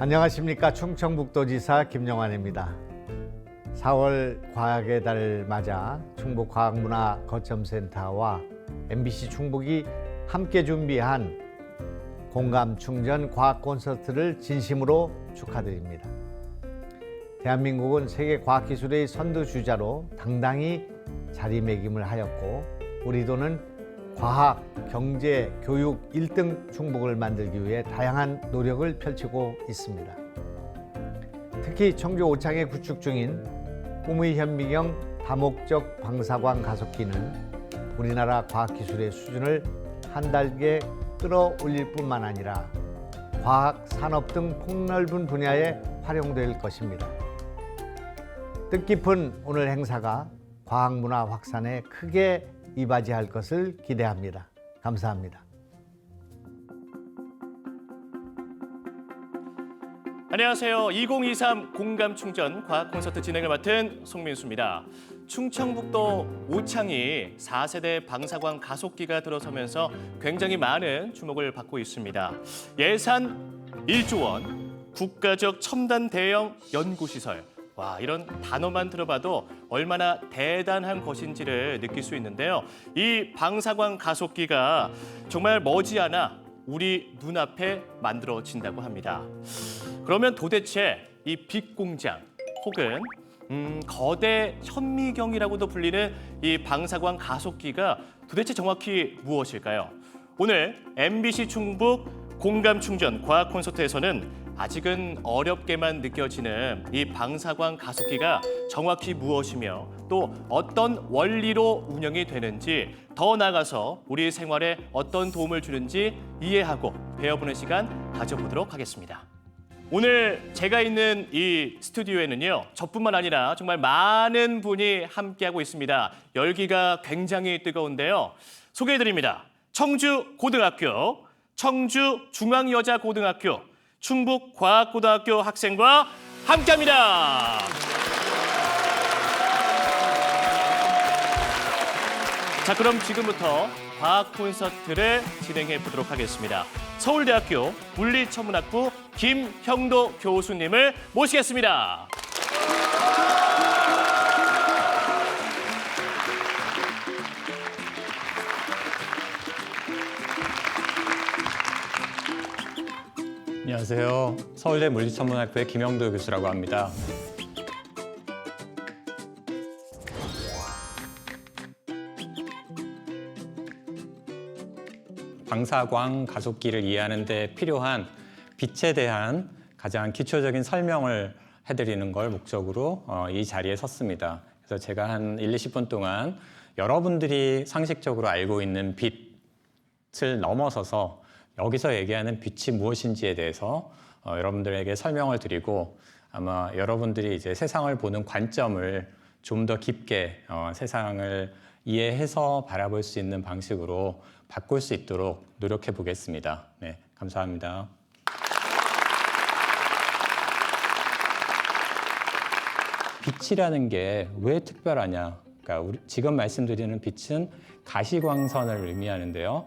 안녕하십니까. 충청북도지사 김영환입니다. 4월 과학의 달을 맞아 충북과학문화거점센터와 MBC 충북이 함께 준비한 공감충전 과학 콘서트를 진심으로 축하드립니다. 대한민국은 세계 과학기술의 선두주자로 당당히 자리매김을 하였고 우리도는 과학, 경제, 교육 1등 충북을 만들기 위해 다양한 노력을 펼치고 있습니다. 특히 청주 오창에 구축 중인 꿈의 현미경 다목적 방사광 가속기는 우리나라 과학기술의 수준을 한 단계 끌어올릴 뿐만 아니라 과학, 산업 등 폭넓은 분야에 활용될 것입니다. 뜻깊은 오늘 행사가 과학문화 확산에 크게 이바지할 것을 기대합니다. 감사합니다. 안녕하세요. 2023 공감충전 과학 콘서트 진행을 맡은 송민수입니다. 충청북도 오창이 4세대 방사광 가속기가 들어서면서 굉장히 많은 주목을 받고 있습니다. 예산 1조 원, 국가적 첨단 대형 연구시설. 와, 이런 단어만 들어봐도 얼마나 대단한 것인지를 느낄 수 있는데요. 이 방사광 가속기가 정말 머지않아 우리 눈앞에 만들어진다고 합니다. 그러면 도대체 이 빛 공장 혹은 거대 현미경이라고도 불리는 이 방사광 가속기가 도대체 정확히 무엇일까요? 오늘 MBC 충북 공감충전 과학 콘서트에서는 아직은 어렵게만 느껴지는 이 방사광 가속기가 정확히 무엇이며 또 어떤 원리로 운영이 되는지 더 나아가서 우리 생활에 어떤 도움을 주는지 이해하고 배워보는 시간 가져보도록 하겠습니다. 오늘 제가 있는 이 스튜디오에는요, 저뿐만 아니라 정말 많은 분이 함께하고 있습니다. 열기가 굉장히 뜨거운데요. 소개해드립니다. 청주고등학교, 청주중앙여자고등학교, 충북과학고등학교 학생과 함께합니다. 자, 그럼 지금부터 과학 콘서트를 진행해 보도록 하겠습니다. 서울대학교 물리천문학부 김형도 교수님을 모시겠습니다. 안녕하세요. 서울대 물리천문학부의 김형도 교수라고 합니다. 방사광 가속기를 이해하는 데 필요한 빛에 대한 가장 기초적인 설명을 해드리는 걸 목적으로 이 자리에 섰습니다. 그래서 제가 한 1, 20분 동안 여러분들이 상식적으로 알고 있는 빛을 넘어서서 여기서 얘기하는 빛이 무엇인지에 대해서 여러분들에게 설명을 드리고 아마 여러분들이 이제 세상을 보는 관점을 좀 더 깊게 세상을 이해해서 바라볼 수 있는 방식으로 바꿀 수 있도록 노력해 보겠습니다. 네, 감사합니다. 빛이라는 게 왜 특별하냐? 그러니까 지금 말씀드리는 빛은 가시광선을 의미하는데요.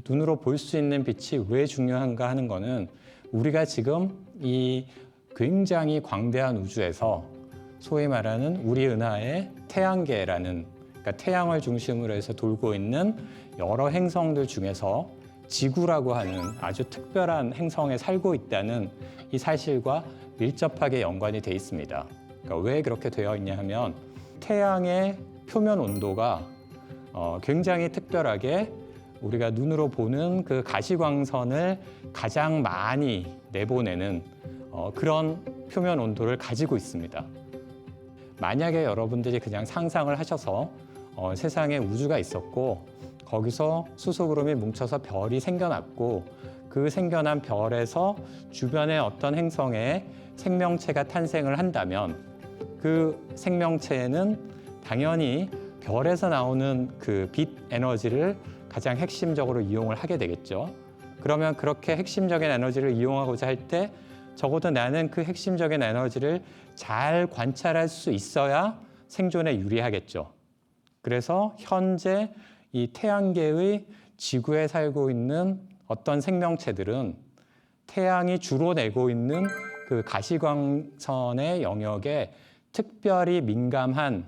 눈으로 볼 수 있는 빛이 왜 중요한가 하는 거는 우리가 지금 이 굉장히 광대한 우주에서 소위 말하는 우리 은하의 태양계라는, 그러니까 태양을 중심으로 해서 돌고 있는 여러 행성들 중에서 지구라고 하는 아주 특별한 행성에 살고 있다는 이 사실과 밀접하게 연관이 돼 있습니다. 그러니까 왜 그렇게 되어 있냐 하면 태양의 표면 온도가 굉장히 특별하게 우리가 눈으로 보는 그 가시광선을 가장 많이 내보내는 그런 표면 온도를 가지고 있습니다. 만약에 여러분들이 그냥 상상을 하셔서 세상에 우주가 있었고 거기서 수소그룹이 뭉쳐서 별이 생겨났고 그 생겨난 별에서 주변의 어떤 행성에 생명체가 탄생을 한다면 그 생명체는 당연히 별에서 나오는 그 빛 에너지를 가장 핵심적으로 이용을 하게 되겠죠. 그러면 그렇게 핵심적인 에너지를 이용하고자 할 때 적어도 나는 그 핵심적인 에너지를 잘 관찰할 수 있어야 생존에 유리하겠죠. 그래서 현재 이 태양계의 지구에 살고 있는 어떤 생명체들은 태양이 주로 내고 있는 그 그 가시광선의 영역에 특별히 민감한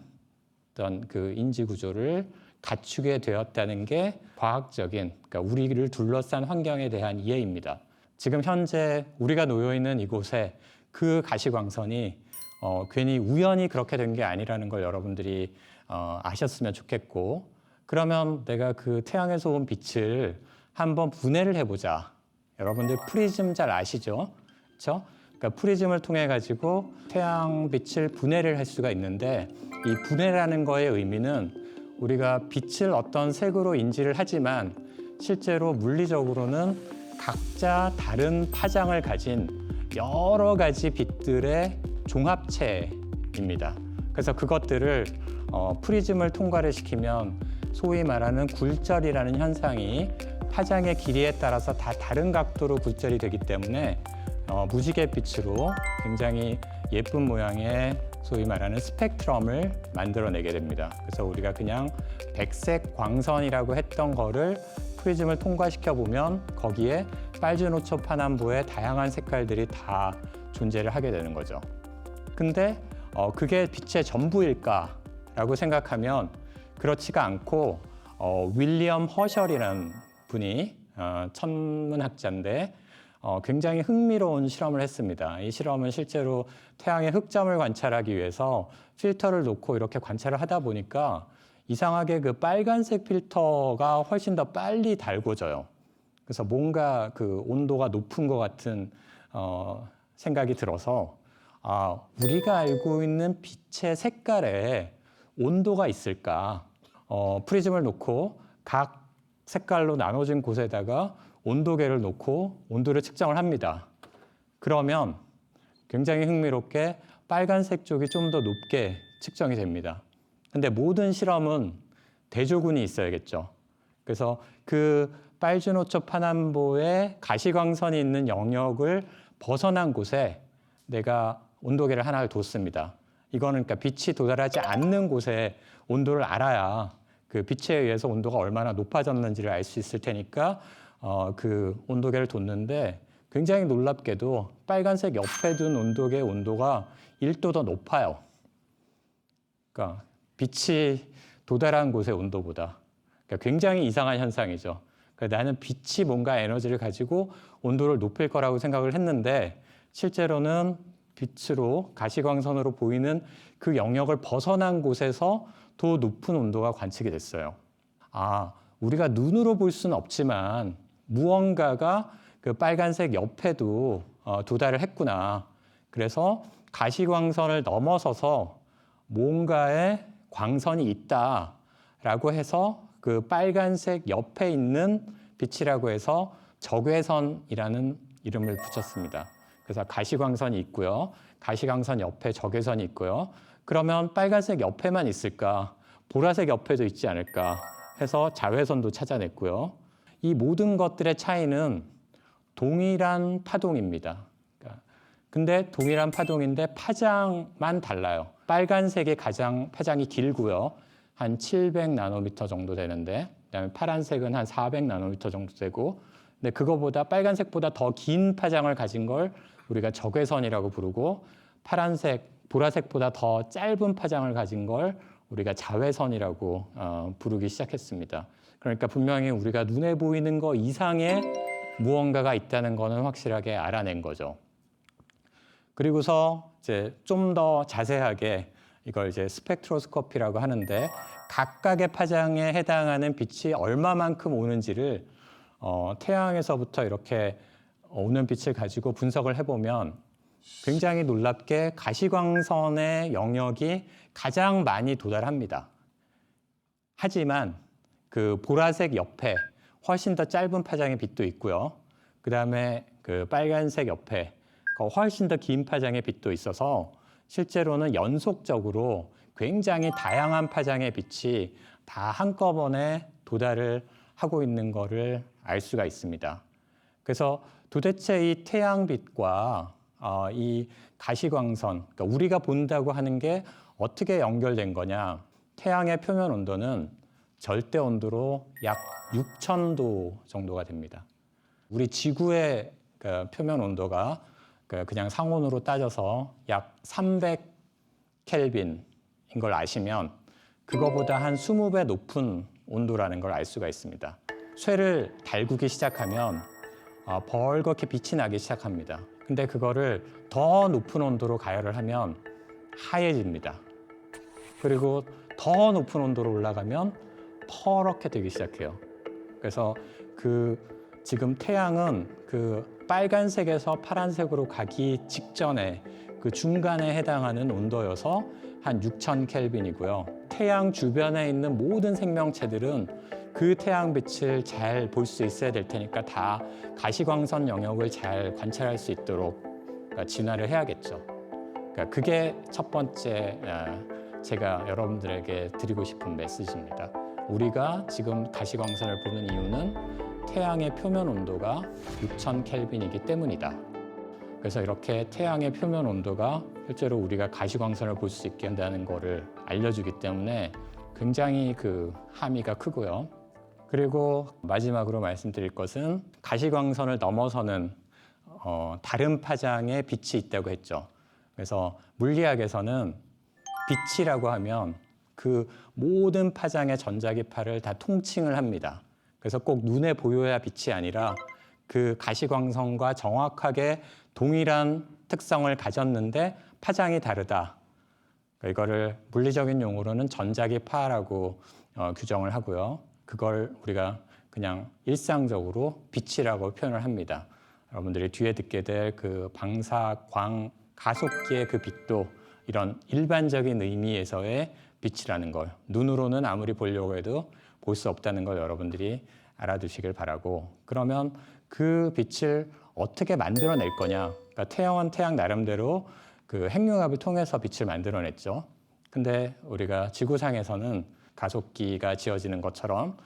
어떤 그 인지 구조를 갖추게 되었다는 게 과학적인, 그러니까 우리를 둘러싼 환경에 대한 이해입니다. 지금 현재 우리가 놓여 있는 이곳에 그 가시광선이 괜히 우연히 그렇게 된 게 아니라는 걸 여러분들이 아셨으면 좋겠고, 그러면 내가 그 태양에서 온 빛을 한번 분해를 해보자. 여러분들 프리즘 잘 아시죠? 그렇죠? 그러니까 프리즘을 통해 가지고 태양 빛을 분해를 할 수가 있는데, 이 분해라는 거의 의미는 우리가 빛을 어떤 색으로 인지를 하지만 실제로 물리적으로는 각자 다른 파장을 가진 여러 가지 빛들의 종합체입니다. 그래서 그것들을 프리즘을 통과를 시키면 소위 말하는 굴절이라는 현상이 파장의 길이에 따라서 다 다른 각도로 굴절이 되기 때문에 무지개 빛으로 굉장히 예쁜 모양의 소위 말하는 스펙트럼을 만들어내게 됩니다. 그래서 우리가 그냥 백색 광선이라고 했던 거를 프리즘을 통과시켜 보면 거기에 빨주노초 파남보의 다양한 색깔들이 다 존재를 하게 되는 거죠. 근데 그게 빛의 전부일까라고 생각하면 그렇지가 않고 윌리엄 허셜이라는 분이 천문학자인데 굉장히 흥미로운 실험을 했습니다. 이 실험은 실제로 태양의 흑점을 관찰하기 위해서 필터를 놓고 이렇게 관찰을 하다 보니까 이상하게 그 빨간색 필터가 훨씬 더 빨리 달궈져요. 그래서 뭔가 그 온도가 높은 것 같은 생각이 들어서 우리가 알고 있는 빛의 색깔에 온도가 있을까? 프리즘을 놓고 각 색깔로 나눠진 곳에다가 온도계를 놓고 온도를 측정을 합니다. 그러면 굉장히 흥미롭게 빨간색 쪽이 좀 더 높게 측정이 됩니다. 근데 모든 실험은 대조군이 있어야겠죠. 그래서 그 빨주노초 파남보의 가시광선이 있는 영역을 벗어난 곳에 내가 온도계를 하나를 뒀습니다. 이거는 그러니까 빛이 도달하지 않는 곳에 온도를 알아야 그 빛에 의해서 온도가 얼마나 높아졌는지를 알 수 있을 테니까 그 온도계를 뒀는데 굉장히 놀랍게도 빨간색 옆에 둔 온도계의 온도가 1도 더 높아요. 그러니까 빛이 도달한 곳의 온도보다. 그러니까 굉장히 이상한 현상이죠. 그러니까 나는 빛이 뭔가 에너지를 가지고 온도를 높일 거라고 생각을 했는데 실제로는 빛으로 가시광선으로 보이는 그 영역을 벗어난 곳에서 더 높은 온도가 관측이 됐어요. 우리가 눈으로 볼 수는 없지만 무언가가 그 빨간색 옆에도 도달을 했구나. 그래서 가시광선을 넘어서서 뭔가의 광선이 있다라고 해서 그 빨간색 옆에 있는 빛이라고 해서 적외선이라는 이름을 붙였습니다. 그래서 가시광선이 있고요. 가시광선 옆에 적외선이 있고요. 그러면 빨간색 옆에만 있을까? 보라색 옆에도 있지 않을까? 해서 자외선도 찾아냈고요. 이 모든 것들의 차이는 동일한 파동입니다. 근데 동일한 파동인데 파장만 달라요. 빨간색이 가장 파장이 길고요. 한 700 나노미터 정도 되는데, 그다음에 파란색은 한 400 나노미터 정도 되고, 근데 그거보다 빨간색보다 더 긴 파장을 가진 걸 우리가 적외선이라고 부르고, 보라색보다 더 짧은 파장을 가진 걸 우리가 자외선이라고 부르기 시작했습니다. 그러니까 분명히 우리가 눈에 보이는 거 이상의 무언가가 있다는 거는 확실하게 알아낸 거죠. 그리고서 이제 좀 더 자세하게 이걸 이제 스펙트로스코피라고 하는데 각각의 파장에 해당하는 빛이 얼마만큼 오는지를 태양에서부터 이렇게 오는 빛을 가지고 분석을 해보면 굉장히 놀랍게 가시광선의 영역이 가장 많이 도달합니다. 하지만 그 보라색 옆에 훨씬 더 짧은 파장의 빛도 있고요. 그 다음에 그 빨간색 옆에 훨씬 더 긴 파장의 빛도 있어서 실제로는 연속적으로 굉장히 다양한 파장의 빛이 다 한꺼번에 도달을 하고 있는 것을 알 수가 있습니다. 그래서 도대체 이 태양빛과 이 가시광선, 그러니까 우리가 본다고 하는 게 어떻게 연결된 거냐? 태양의 표면 온도는 절대 온도로 약 6,000도 정도가 됩니다. 우리 지구의 표면 온도가 그냥 상온으로 따져서 약 300켈빈인 걸 아시면 그거보다 한 20배 높은 온도라는 걸 알 수가 있습니다. 쇠를 달구기 시작하면 벌겋게 빛이 나기 시작합니다. 근데 그거를 더 높은 온도로 가열을 하면 하얘집니다. 그리고 더 높은 온도로 올라가면 퍼렇게 되기 시작해요. 그래서 지금 태양은 빨간색에서 파란색으로 가기 직전에 그 중간에 해당하는 온도여서 한 6000켈빈이고요. 태양 주변에 있는 모든 생명체들은 그 태양빛을 잘 볼 수 있어야 될 테니까 다 가시광선 영역을 잘 관찰할 수 있도록 진화를 해야겠죠. 그게 첫 번째 제가 여러분들에게 드리고 싶은 메시지입니다. 우리가 지금 가시광선을 보는 이유는 태양의 표면 온도가 6000켈빈이기 때문이다. 그래서 이렇게 태양의 표면 온도가 실제로 우리가 가시광선을 볼 수 있게 한다는 것을 알려주기 때문에 굉장히 함의가 크고요. 그리고 마지막으로 말씀드릴 것은 가시광선을 넘어서는 다른 파장의 빛이 있다고 했죠. 그래서 물리학에서는 빛이라고 하면 그 모든 파장의 전자기파를 다 통칭을 합니다. 그래서 꼭 눈에 보여야 빛이 아니라 그 가시광선과 정확하게 동일한 특성을 가졌는데 파장이 다르다. 이거를 물리적인 용어로는 전자기파라고 규정을 하고요. 그걸 우리가 그냥 일상적으로 빛이라고 표현을 합니다. 여러분들이 뒤에 듣게 될 그 방사광 가속기의 그 빛도 이런 일반적인 의미에서의 빛이라는 걸 눈으로는 아무리 보려고 해도 볼 수 없다는 걸 여러분들이 알아두시길 바라고, 그러면 그 빛을 어떻게 만들어낼 거냐. 그러니까 태양은 태양 나름대로 그 핵융합을 통해서 빛을 만들어냈죠. 근데 우리가 지구상에서는 가속기가 지어지는 것처럼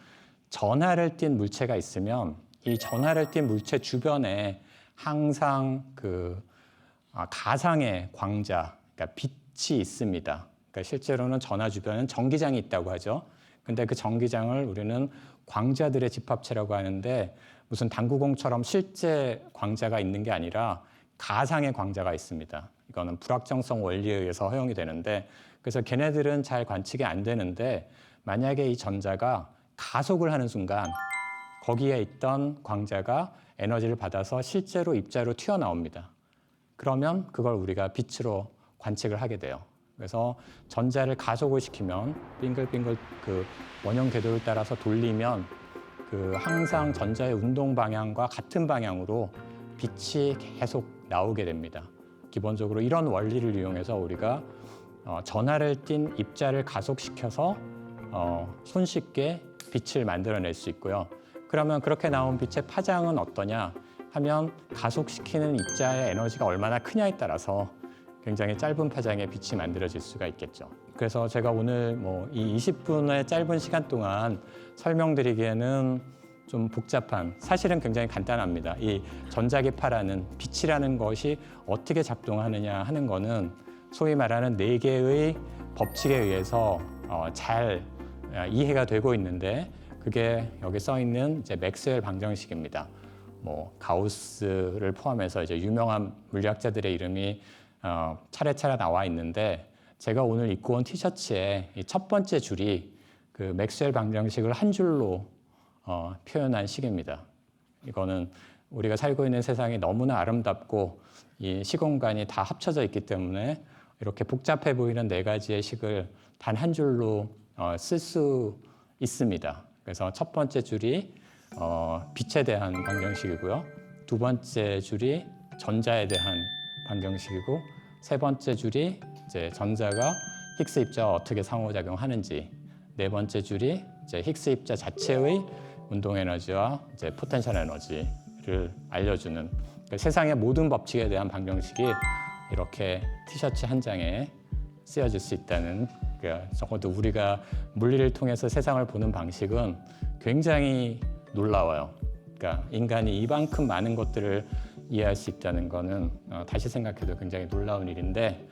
전하를 띤 물체가 있으면 이 전하를 띤 물체 주변에 항상 가상의 광자, 그러니까 빛이 있습니다. 그러니까 실제로는 전하 주변에는 전기장이 있다고 하죠. 근데 그 전기장을 우리는 광자들의 집합체라고 하는데 무슨 당구공처럼 실제 광자가 있는 게 아니라 가상의 광자가 있습니다. 이거는 불확정성 원리에 의해서 허용이 되는데, 그래서 걔네들은 잘 관측이 안 되는데 만약에 이 전자가 가속을 하는 순간 거기에 있던 광자가 에너지를 받아서 실제로 입자로 튀어나옵니다. 그러면 그걸 우리가 빛으로 관측을 하게 돼요. 그래서 전자를 가속을 시키면 빙글빙글 그 원형 궤도를 따라서 돌리면 항상 전자의 운동 방향과 같은 방향으로 빛이 계속 나오게 됩니다. 기본적으로 이런 원리를 이용해서 우리가 전하를 띤 입자를 가속시켜서 손쉽게 빛을 만들어낼 수 있고요. 그러면 그렇게 나온 빛의 파장은 어떠냐 하면 가속시키는 입자의 에너지가 얼마나 크냐에 따라서 굉장히 짧은 파장의 빛이 만들어질 수가 있겠죠. 그래서 제가 오늘 이 20분의 짧은 시간 동안 설명드리기에는 좀 복잡한, 사실은 굉장히 간단합니다. 이 전자기파라는 빛이라는 것이 어떻게 작동하느냐 하는 거는 소위 말하는 4개의 법칙에 의해서 잘 이해가 되고 있는데, 그게 여기 써 있는 이제 맥스웰 방정식입니다. 가우스를 포함해서 이제 유명한 물리학자들의 이름이 차례차례 나와 있는데, 제가 오늘 입고 온 티셔츠에 이 첫 번째 줄이 그 맥스웰 방정식을 한 줄로 표현한 식입니다. 이거는 우리가 살고 있는 세상이 너무나 아름답고 이 시공간이 다 합쳐져 있기 때문에 이렇게 복잡해 보이는 4가지의 식을 단 한 줄로 쓸 수 있습니다. 그래서 첫 번째 줄이 빛에 대한 방정식이고요. 두 번째 줄이 전자에 대한 방정식이고, 세 번째 줄이 이제 전자가 힉스 입자와 어떻게 상호작용하는지, 네 번째 줄이 이제 힉스 입자 자체의 운동 에너지와 이제 포텐셜 에너지를 알려주는, 세상의 모든 법칙에 대한 방정식이 이렇게 티셔츠 한 장에 쓰여질 수 있다는, 적어도 우리가 물리를 통해서 세상을 보는 방식은 굉장히 놀라워요. 그러니까 인간이 이만큼 많은 것들을 이해할 수 있다는 거는 다시 생각해도 굉장히 놀라운 일인데,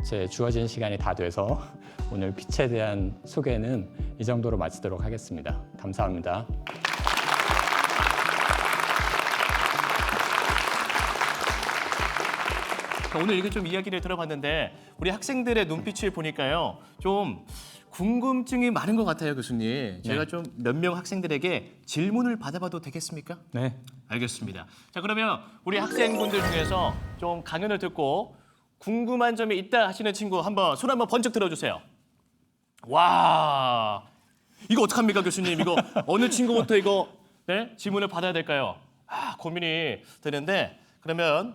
제 주어진 시간이 다 돼서 오늘 빛에 대한 소개는 이 정도로 마치도록 하겠습니다. 감사합니다. 자, 오늘 이렇게 좀 이야기를 들어봤는데 우리 학생들의 눈빛을 보니까요. 좀 궁금증이 많은 것 같아요, 교수님. 제가 좀 몇 명 학생들에게 질문을 받아봐도 되겠습니까? 네. 알겠습니다. 자, 그러면 우리 학생분들 중에서 좀 강연을 듣고 궁금한 점이 있다 하시는 친구 한번 손 한번 번쩍 들어주세요. 와, 이거 어떡합니까, 교수님? 이거 어느 친구부터 이거 네? 질문을 받아야 될까요? 아, 고민이 되는데 그러면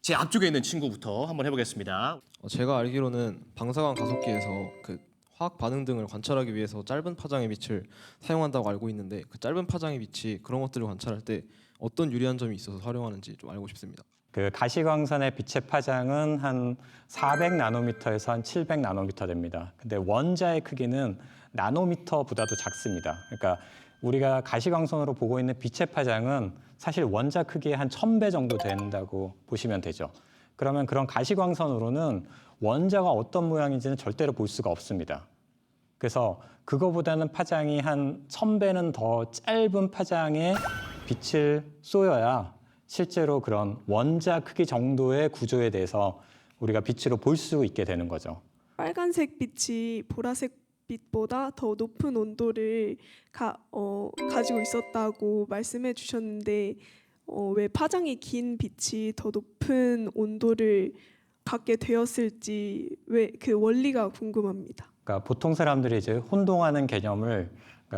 제 앞쪽에 있는 친구부터 한번 해보겠습니다. 제가 알기로는 방사광 가속기에서 그 화학 반응 등을 관찰하기 위해서 짧은 파장의 빛을 사용한다고 알고 있는데 그 짧은 파장의 빛이 그런 것들을 관찰할 때 어떤 유리한 점이 있어서 활용하는지 좀 알고 싶습니다. 그 가시광선의 빛의 파장은 한 400나노미터에서 한 700나노미터 됩니다. 근데 원자의 크기는 나노미터보다도 작습니다. 그러니까 우리가 가시광선으로 보고 있는 빛의 파장은 사실 원자 크기의 한 1000배 정도 된다고 보시면 되죠. 그러면 그런 가시광선으로는 원자가 어떤 모양인지는 절대로 볼 수가 없습니다. 그래서 그거보다는 파장이 한 1000배는 더 짧은 파장의 빛을 쏘여야 실제로 그런 원자 크기 정도의 구조에 대해서 우리가 빛으로 볼 수 있게 되는 거죠. 빨간색 빛이 보라색 빛보다 더 높은 온도를 가지고 있었다고 말씀해 주셨는데 왜 파장이 긴 빛이 더 높은 온도를 갖게 되었을지 왜 그 원리가 궁금합니다. 그러니까 보통 사람들이 이제 혼동하는 개념을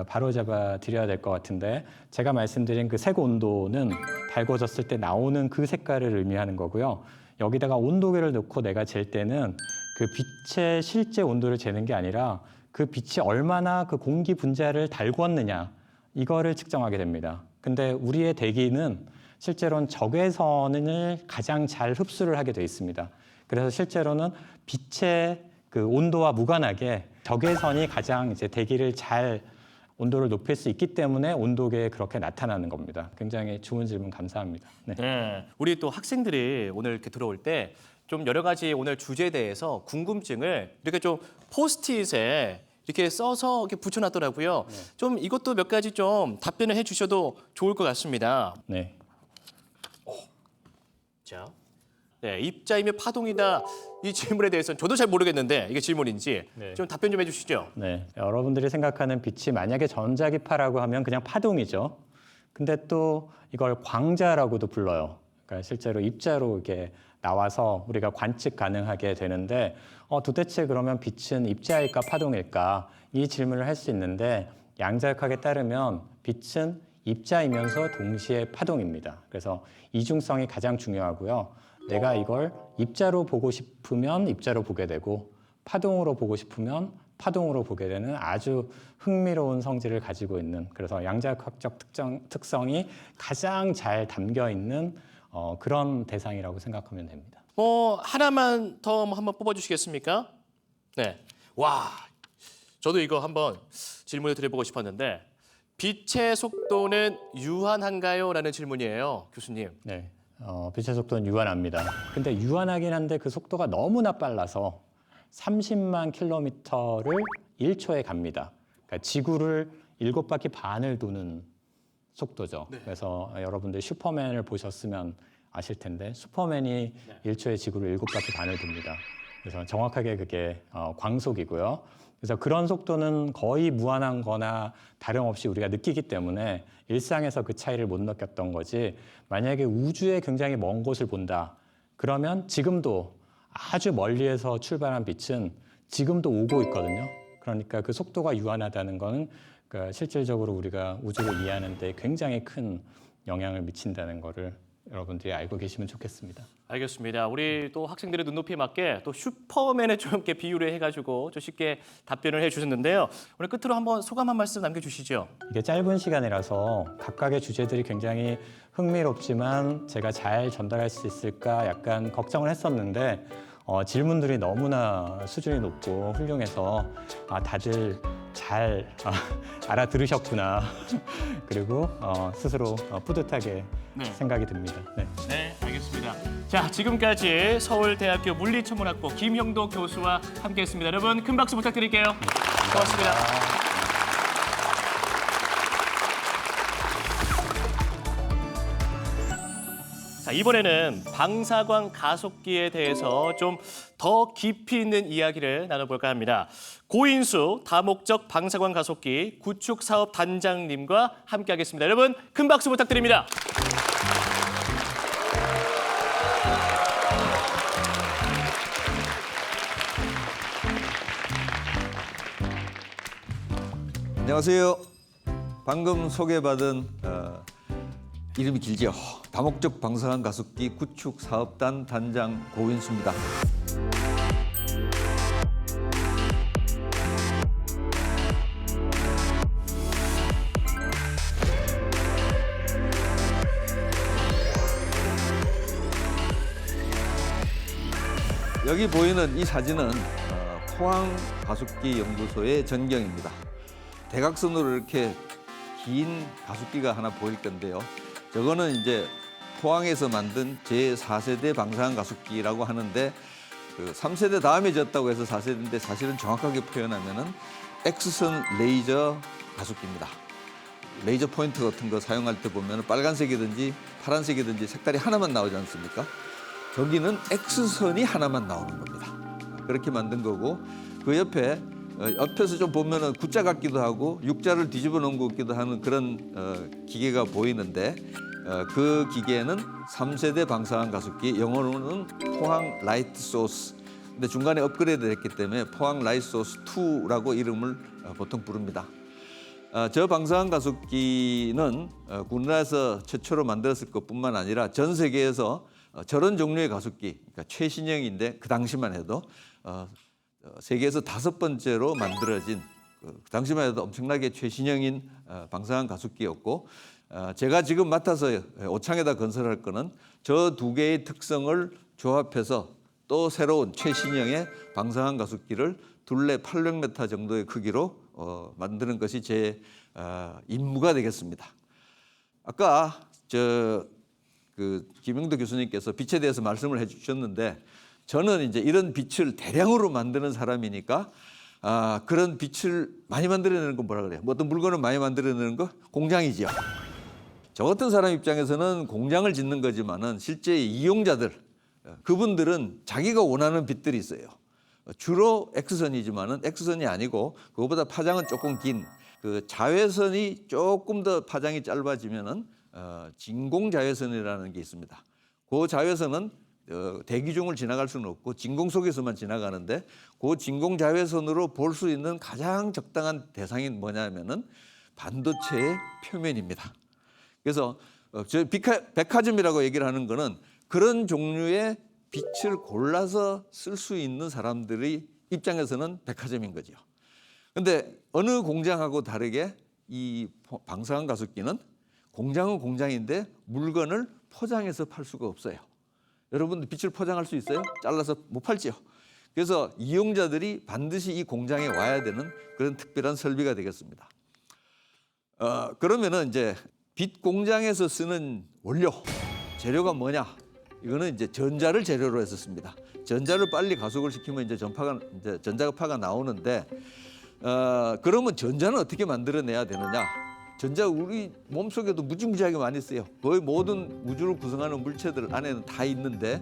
바로잡아 드려야 될 것 같은데 제가 말씀드린 그 색 온도는 달궈졌을 때 나오는 그 색깔을 의미하는 거고요. 여기다가 온도계를 넣고 내가 잴 때는 그 빛의 실제 온도를 재는 게 아니라 그 빛이 얼마나 그 공기 분자를 달궜느냐 이거를 측정하게 됩니다. 근데 우리의 대기는 실제로는 적외선을 가장 잘 흡수를 하게 돼 있습니다. 그래서 실제로는 빛의 그 온도와 무관하게 적외선이 가장 이제 대기를 잘 온도를 높일 수 있기 때문에 온도계에 그렇게 나타나는 겁니다. 굉장히 좋은 질문 감사합니다. 네. 네, 우리 또 학생들이 오늘 이렇게 들어올 때 좀 여러 가지 오늘 주제에 대해서 궁금증을 이렇게 좀 포스트잇에 이렇게 써서 이렇게 붙여놨더라고요. 좀 이것도 몇 가지 좀 답변을 해주셔도 좋을 것 같습니다. 네. 자, 네, 입자이며 파동이다 이 질문에 대해서는 저도 잘 모르겠는데 이게 질문인지 네. 좀 답변 좀 해주시죠. 네, 여러분들이 생각하는 빛이 만약에 전자기파라고 하면 그냥 파동이죠. 근데 또 이걸 광자라고도 불러요. 그러니까 실제로 입자로 이렇게 나와서 우리가 관측 가능하게 되는데 도대체 그러면 빛은 입자일까 파동일까 이 질문을 할 수 있는데 양자역학에 따르면 빛은 입자이면서 동시에 파동입니다. 그래서 이중성이 가장 중요하고요. 내가 이걸 입자로 보고 싶으면 입자로 보게 되고 파동으로 보고 싶으면 파동으로 보게 되는 아주 흥미로운 성질을 가지고 있는 그래서 양자역학적 특성이 가장 잘 담겨 있는 그런 대상이라고 생각하면 됩니다. 하나만 더 한번 뽑아주시겠습니까? 네, 와, 저도 이거 한번 질문을 드려보고 싶었는데 빛의 속도는 유한한가요? 라는 질문이에요, 교수님. 네, 빛의 속도는 유한합니다. 근데 유한하긴 한데 그 속도가 너무나 빨라서 30만 킬로미터를 1초에 갑니다. 그러니까 지구를 7바퀴 반을 도는 속도죠. 네. 그래서 여러분들 슈퍼맨을 보셨으면 아실 텐데 슈퍼맨이 1초에 지구를 7바퀴 반을 돕니다. 그래서 정확하게 그게 광속이고요. 그래서 그런 속도는 거의 무한한 거나 다름없이 우리가 느끼기 때문에 일상에서 그 차이를 못 느꼈던 거지 만약에 우주의 굉장히 먼 곳을 본다. 그러면 지금도 아주 멀리에서 출발한 빛은 지금도 오고 있거든요. 그러니까 그 속도가 유한하다는 거는 그러니까 실질적으로 우리가 우주를 이해하는 데 굉장히 큰 영향을 미친다는 거를 여러분들이 알고 계시면 좋겠습니다. 알겠습니다. 우리 또 학생들의 눈높이에 맞게 또 슈퍼맨에 좀 이렇게 비유를 해가지고 좀 쉽게 답변을 해주셨는데요. 오늘 끝으로 한번 소감 한 말씀 남겨주시죠. 이게 짧은 시간이라서 각각의 주제들이 굉장히 흥미롭지만 제가 잘 전달할 수 있을까 약간 걱정을 했었는데 질문들이 너무나 수준이 높고 훌륭해서 다들 잘 알아들으셨구나. 그리고 스스로 뿌듯하게 생각이 듭니다. 네. 네, 알겠습니다. 자, 지금까지 서울대학교 물리천문학부 김형도 교수와 함께했습니다. 여러분 큰 박수 부탁드릴게요. 고맙습니다. 자, 이번에는 방사광 가속기에 대해서 좀 더 깊이 있는 이야기를 나눠볼까 합니다. 고인수 다목적 방사광 가속기 구축 사업 단장님과 함께하겠습니다. 여러분 큰 박수 부탁드립니다. 안녕하세요. 방금 소개받은 이름이 길죠. 다목적 방사광 가속기 구축 사업단 단장 고인수입니다. 여기 보이는 이 사진은 포항 가속기 연구소의 전경입니다. 대각선으로 이렇게 긴 가속기가 하나 보일 건데요. 저거는 이제 포항에서 만든 제4세대 방사광 가속기라고 하는데 그 3세대 다음에 졌다고 해서 4세대인데 사실은 정확하게 표현하면은 X선 레이저 가속기입니다. 레이저 포인트 같은 거 사용할 때 보면 빨간색이든지 파란색이든지 색깔이 하나만 나오지 않습니까? 저기는 X선이 하나만 나오는 겁니다. 그렇게 만든 거고 그 옆에 옆에서 좀 보면은 구자 같기도 하고 육자를 뒤집어 놓은 것 같기도 하는 그런 기계가 보이는데 그 기계는 3세대 방사광 가속기, 영어로는 포항 라이트 소스. 근데 중간에 업그레이드 됐기 때문에 포항 라이트 소스 2라고 이름을 보통 부릅니다. 저 방사광 가속기는 우리나라에서 최초로 만들었을 것뿐만 아니라 전 세계에서 저런 종류의 가속기, 그러니까 최신형인데 그 당시만 해도 세계에서 5번째로 만들어진 그 당시만 해도 엄청나게 최신형인 방사광 가속기였고 제가 지금 맡아서 오창에다 건설할 거는 저 두 개의 특성을 조합해서 또 새로운 최신형의 방사광 가속기를 둘레 800m 정도의 크기로 만드는 것이 제 임무가 되겠습니다. 아까 그 김영도 교수님께서 빛에 대해서 말씀을 해주셨는데 저는 이제 이런 빛을 대량으로 만드는 사람이니까 그런 빛을 많이 만들어내는 건 뭐라 그래요? 뭐 어떤 물건을 많이 만들어내는 거? 공장이지요. 저 같은 사람 입장에서는 공장을 짓는 거지만은 실제 이용자들 그분들은 자기가 원하는 빛들이 있어요. 주로 X선이지만은 X선이 아니고 그거보다 파장은 조금 긴 그 자외선이 조금 더 파장이 짧아지면은 진공 자외선이라는 게 있습니다. 그 자외선은 대기 중을 지나갈 수는 없고 진공 속에서만 지나가는데 그 진공 자외선으로 볼 수 있는 가장 적당한 대상이 뭐냐면은 반도체의 표면입니다. 그래서 저 백화점이라고 얘기를 하는 거는 그런 종류의 빛을 골라서 쓸 수 있는 사람들의 입장에서는 백화점인 거죠. 근데 어느 공장하고 다르게 이 방사광 가속기는 공장은 공장인데 물건을 포장해서 팔 수가 없어요. 여러분들 빛을 포장할 수 있어요? 잘라서 못 팔죠. 그래서 이용자들이 반드시 이 공장에 와야 되는 그런 특별한 설비가 되겠습니다. 그러면은 이제 빛 공장에서 쓰는 원료, 재료가 뭐냐? 이거는 이제 전자를 재료로 해서 씁니다. 전자를 빨리 가속을 시키면 이제 전자파가 나오는데 그러면 전자는 어떻게 만들어내야 되느냐? 전자 우리 몸속에도 무지무지하게 많이 있어요. 거의 모든 우주를 구성하는 물체들 안에는 다 있는데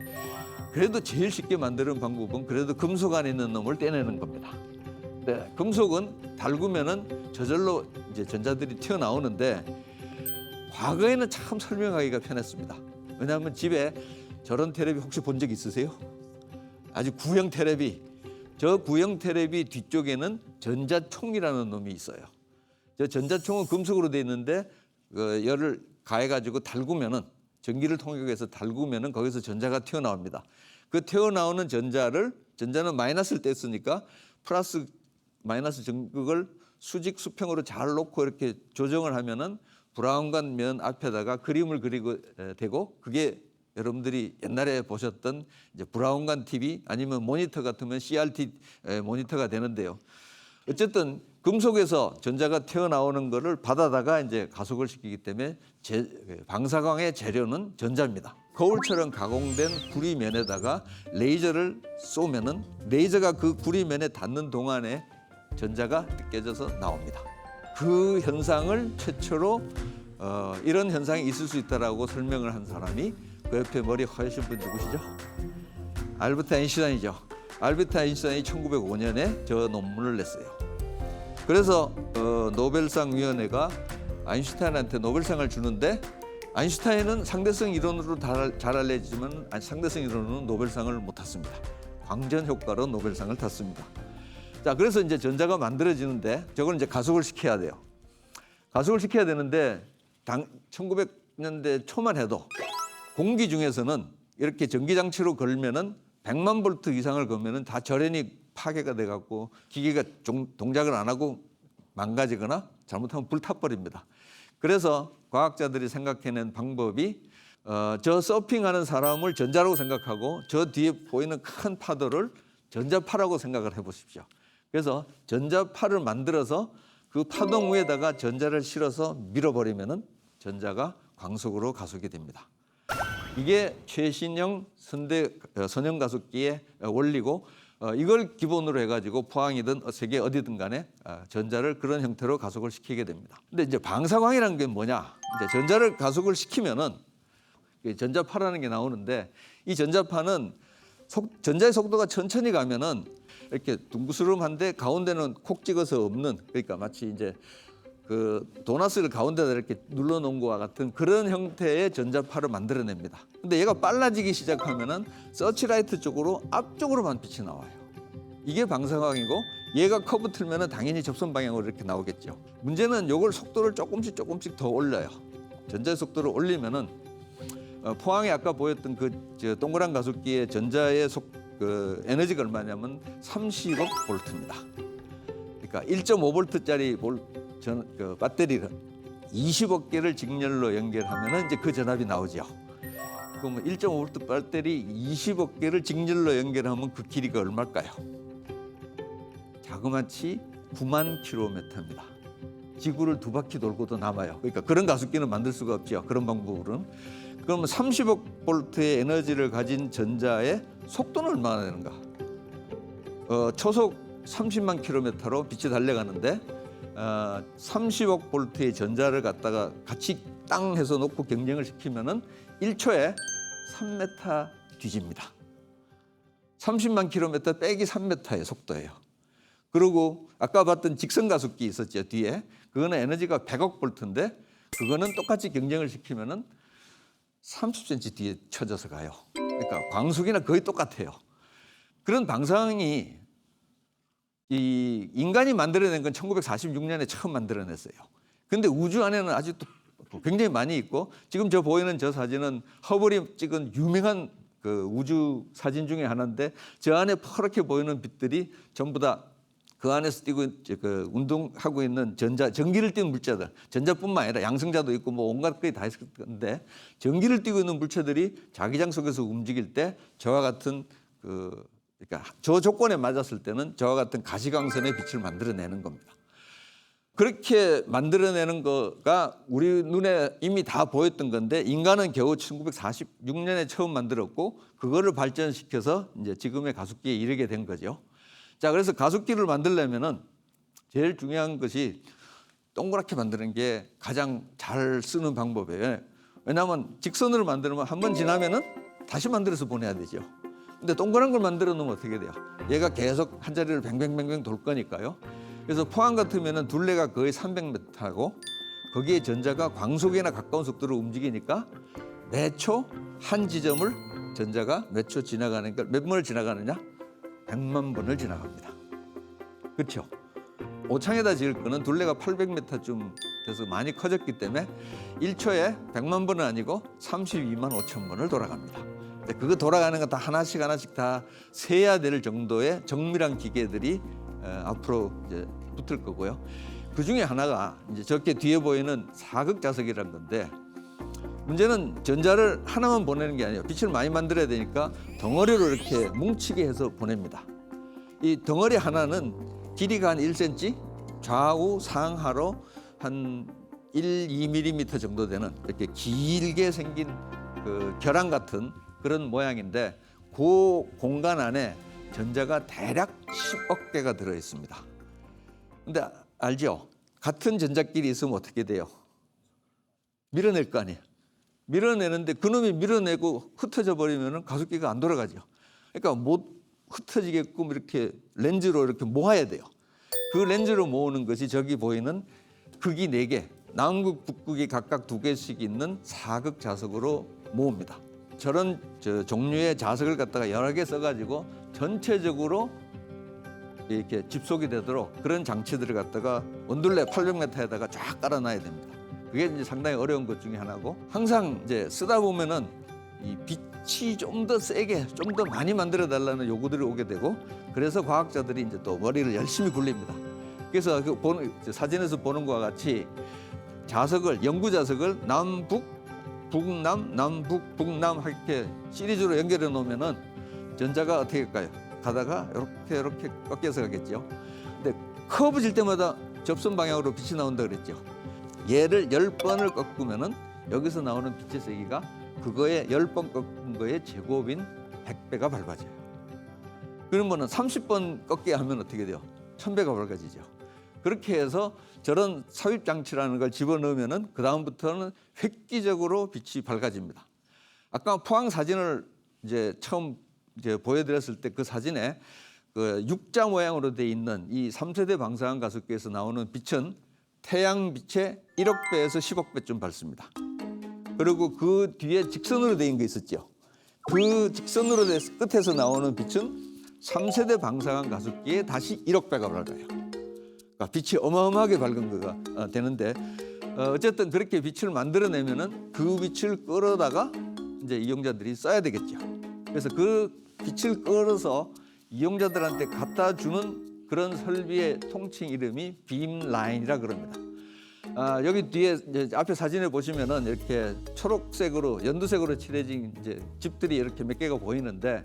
그래도 제일 쉽게 만드는 방법은 그래도 금속 안에 있는 놈을 떼내는 겁니다. 네, 금속은 달구면은 저절로 이제 전자들이 튀어나오는데 과거에는 참 설명하기가 편했습니다. 왜냐하면 집에 저런 테레비 혹시 본 적 있으세요? 아주 구형 테레비. 저 구형 테레비 뒤쪽에는 전자총이라는 놈이 있어요. 저 전자총은 금속으로 돼 있는데 열을 가해가지고 달구면은 전기를 통해서 달구면은 거기서 전자가 튀어나옵니다. 그 튀어나오는 전자는 마이너스를 뗐으니까 플러스 마이너스 전극을 수직 수평으로 잘 놓고 이렇게 조정을 하면은 브라운관 면 앞에다가 그림을 그리고 되고 그게 여러분들이 옛날에 보셨던 이제 브라운관 TV 아니면 모니터 같으면 CRT 모니터가 되는데요. 어쨌든 금속에서 전자가 튀어나오는 거를 받아다가 이제 가속을 시키기 때문에 방사광의 재료는 전자입니다. 거울처럼 가공된 구리면에다가 레이저를 쏘면은 레이저가 그 구리면에 닿는 동안에 전자가 느껴져서 나옵니다. 그 현상을 최초로 이런 현상이 있을 수 있다라고 설명을 한 사람이 그 옆에 머리 하얀 분 누구시죠? 알버트 아인슈타인이죠. 알버트 아인슈타인이 1905년에 저 논문을 냈어요. 그래서 노벨상 위원회가 아인슈타인한테 노벨상을 주는데 아인슈타인은 상대성 이론으로 잘 알려지지만 상대성 이론으로는 노벨상을 못 탔습니다. 광전 효과로 노벨상을 탔습니다. 자, 그래서 이제 전자가 만들어지는데 저걸 이제 가속을 시켜야 돼요. 가속을 시켜야 되는데 1900년대 초만 해도 공기 중에서는 이렇게 전기 장치로 걸면은 100만 볼트 이상을 걸면은 다 절연이 파괴가 돼 갖고 기계가 동작을 안 하고 망가지거나 잘못하면 불타버립니다. 그래서 과학자들이 생각해낸 방법이 저 서핑하는 사람을 전자라고 생각하고 저 뒤에 보이는 큰 파도를 전자파라고 생각을 해보십시오. 그래서 전자파를 만들어서 그 파동 위에다가 전자를 실어서 밀어버리면은 전자가 광속으로 가속이 됩니다. 이게 최신형 선형 가속기의 원리고 이걸 기본으로 해가지고 포항이든 세계 어디든 간에 전자를 그런 형태로 가속을 시키게 됩니다. 근데 이제 방사광이라는 게 뭐냐? 이제 전자를 가속을 시키면은 전자파라는 게 나오는데 이 전자파는 전자의 속도가 천천히 가면은 이렇게 둥그스름한데 가운데는 콕 찍어서 없는, 그러니까 마치 이제 그 도넛을 가운데다 이렇게 눌러놓은 것과 같은 그런 형태의 전자파를 만들어냅니다. 근데 얘가 빨라지기 시작하면은 서치라이트 쪽으로 앞쪽으로만 빛이 나와요. 이게 방사광이고 얘가 커브 틀면은 당연히 접선 방향으로 이렇게 나오겠죠. 문제는 이걸 속도를 조금씩 더 올려요. 전자의 속도를 올리면은 포항에 아까 보였던 그 동그란 가속기의 전자의 그 에너지가 얼마냐면 30억 볼트입니다. 그러니까 1.5볼트짜리 그 배터리를 20억 개를 직렬로 연결하면은 이제 그 전압이 나오죠. 그럼 1.5볼트 배터리 20억 개를 직렬로 연결하면 그 길이가 얼마일까요? 자그마치 9만 킬로미터입니다. 지구를 2바퀴 돌고도 남아요. 그러니까 그런 가속기는 만들 수가 없죠. 그런 방법으로는. 그러면 30억 볼트의 에너지를 가진 전자의 속도는 얼마나 되는가? 초속 30만 킬로미터로 빛이 달려가는데 30억 볼트의 전자를 갖다가 같이 땅 해서 놓고 경쟁을 시키면은 1초에 3m 뒤집니다. 30만 킬로미터 빼기 3m의 속도예요. 그리고 아까 봤던 직선 가속기 있었죠, 뒤에. 그거는 에너지가 100억 볼트인데 그거는 똑같이 경쟁을 시키면은 30cm 뒤에 쳐져서 가요. 그러니까 광속이나 거의 똑같아요. 그런 방사광이 이 인간이 만들어낸 건 1946년에 처음 만들어냈어요. 근데 우주 안에는 아직도 굉장히 많이 있고 지금 저 보이는 저 사진은 허블이 찍은 유명한 그 우주 사진 중에 하나인데 저 안에 퍼렇게 보이는 빛들이 전부 다 그 안에서 뛰고 그 운동하고 있는 전기를 띠는 물체들, 전자뿐만 아니라 양성자도 있고 뭐 온갖 것이 다 있을 건데 전기를 띠고 있는 물체들이 자기장 속에서 움직일 때 저와 같은 그러니까 저 조건에 맞았을 때는 저와 같은 가시광선의 빛을 만들어내는 겁니다. 그렇게 만들어내는 거가 우리 눈에 이미 다 보였던 건데 인간은 겨우 1946년에 처음 만들었고 그거를 발전시켜서 이제 지금의 가속기에 이르게 된 거죠. 자, 그래서 가속기를 만들려면은 제일 중요한 것이 동그랗게 만드는 게 가장 잘 쓰는 방법이에요. 왜냐하면 직선으로 만들면 한 번 지나면은 다시 만들어서 보내야 되죠. 근데 동그란 걸 만들어 놓으면 어떻게 돼요? 얘가 계속 한 자리를 뱅뱅뱅뱅 돌 거니까요. 그래서 포항 같으면은 둘레가 거의 300m고 거기에 전자가 광속에나 가까운 속도로 움직이니까 매초 한 지점을 전자가 몇 초 지나가니까 몇 번을 지나가느냐? 100만 번을 지나갑니다. 그렇죠? 오창에다 지을 거는 둘레가 800m쯤 돼서 많이 커졌기 때문에 1초에 100만 번은 아니고 32만 5천 번을 돌아갑니다. 그거 돌아가는 거 다 하나씩 다 세야 될 정도의 정밀한 기계들이 앞으로 이제 붙을 거고요. 그 중에 하나가 이제 저렇게 뒤에 보이는 사극자석이라는 건데 문제는 전자를 하나만 보내는 게 아니에요. 빛을 많이 만들어야 되니까 덩어리로 이렇게 뭉치게 해서 보냅니다. 이 덩어리 하나는 길이가 한 1cm, 좌우 상하로 한 1, 2mm 정도 되는 이렇게 길게 생긴 그 결함 같은 그런 모양인데 그 공간 안에 전자가 대략 10억 개가 들어 있습니다. 근데 알죠? 같은 전자끼리 있으면 어떻게 돼요? 밀어낼 거 아니에요. 밀어내는데 그놈이 밀어내고 흩어져 버리면 가속기가 안 돌아가죠. 그러니까 못 흩어지게끔 이렇게 렌즈로 이렇게 모아야 돼요. 그 렌즈로 모으는 것이 저기 보이는 극이 4개, 남극, 북극이 각각 2개씩 있는 사극 자석으로 모읍니다. 저런 종류의 자석을 갖다가 여러 개 써가지고 전체적으로 이렇게 집속이 되도록 그런 장치들을 갖다가 원둘레 800m에다가 쫙 깔아놔야 됩니다. 그게 이제 상당히 어려운 것 중에 하나고, 항상 이제 쓰다 보면은 이 빛이 좀 더 세게, 좀 더 많이 만들어 달라는 요구들이 오게 되고, 그래서 과학자들이 이제 또 머리를 열심히 굴립니다. 그래서 그 사진에서 보는 것과 같이 자석을, 연구 자석을 남북, 북남, 남북, 북남 이렇게 시리즈로 연결해 놓으면은 전자가 어떻게 할까요? 가다가 이렇게 꺾여서 가겠죠. 근데 커브 질 때마다 접선 방향으로 빛이 나온다 그랬죠. 얘를 10번을 꺾으면은 여기서 나오는 빛의 세기가 그거에 10번 꺾은 거의 제곱인 100배가 밝아져요. 그러면은 30번 꺾게 하면 어떻게 돼요? 1000배가 밝아지죠. 그렇게 해서 저런 삽입 장치라는 걸 집어넣으면은 그 다음부터는 획기적으로 빛이 밝아집니다. 아까 포항 사진을 이제 처음 보여드렸을 때 그 사진에 그 육자 모양으로 돼 있는 이 3세대 방사능 가속기에서 나오는 빛은 태양 빛의 1억 배에서 10억 배쯤 밝습니다. 그리고 그 뒤에 직선으로 돼 있는 게 있었죠. 그 직선으로 돼 끝에서 나오는 빛은 3세대 방사능 가속기에 다시 1억 배가 밝아요. 그러니까 빛이 어마어마하게 밝은 거가 되는데, 어쨌든 그렇게 빛을 만들어내면은 그 빛을 끌어다가 이제 이용자들이 써야 되겠죠. 그래서 그 빛을 끌어서 이용자들한테 갖다 주는 그런 설비의 통칭 이름이 빔라인이라 그럽니다. 여기 뒤에 이제 앞에 사진에 보시면은 이렇게 초록색으로 연두색으로 칠해진 이제 집들이 이렇게 몇 개가 보이는데,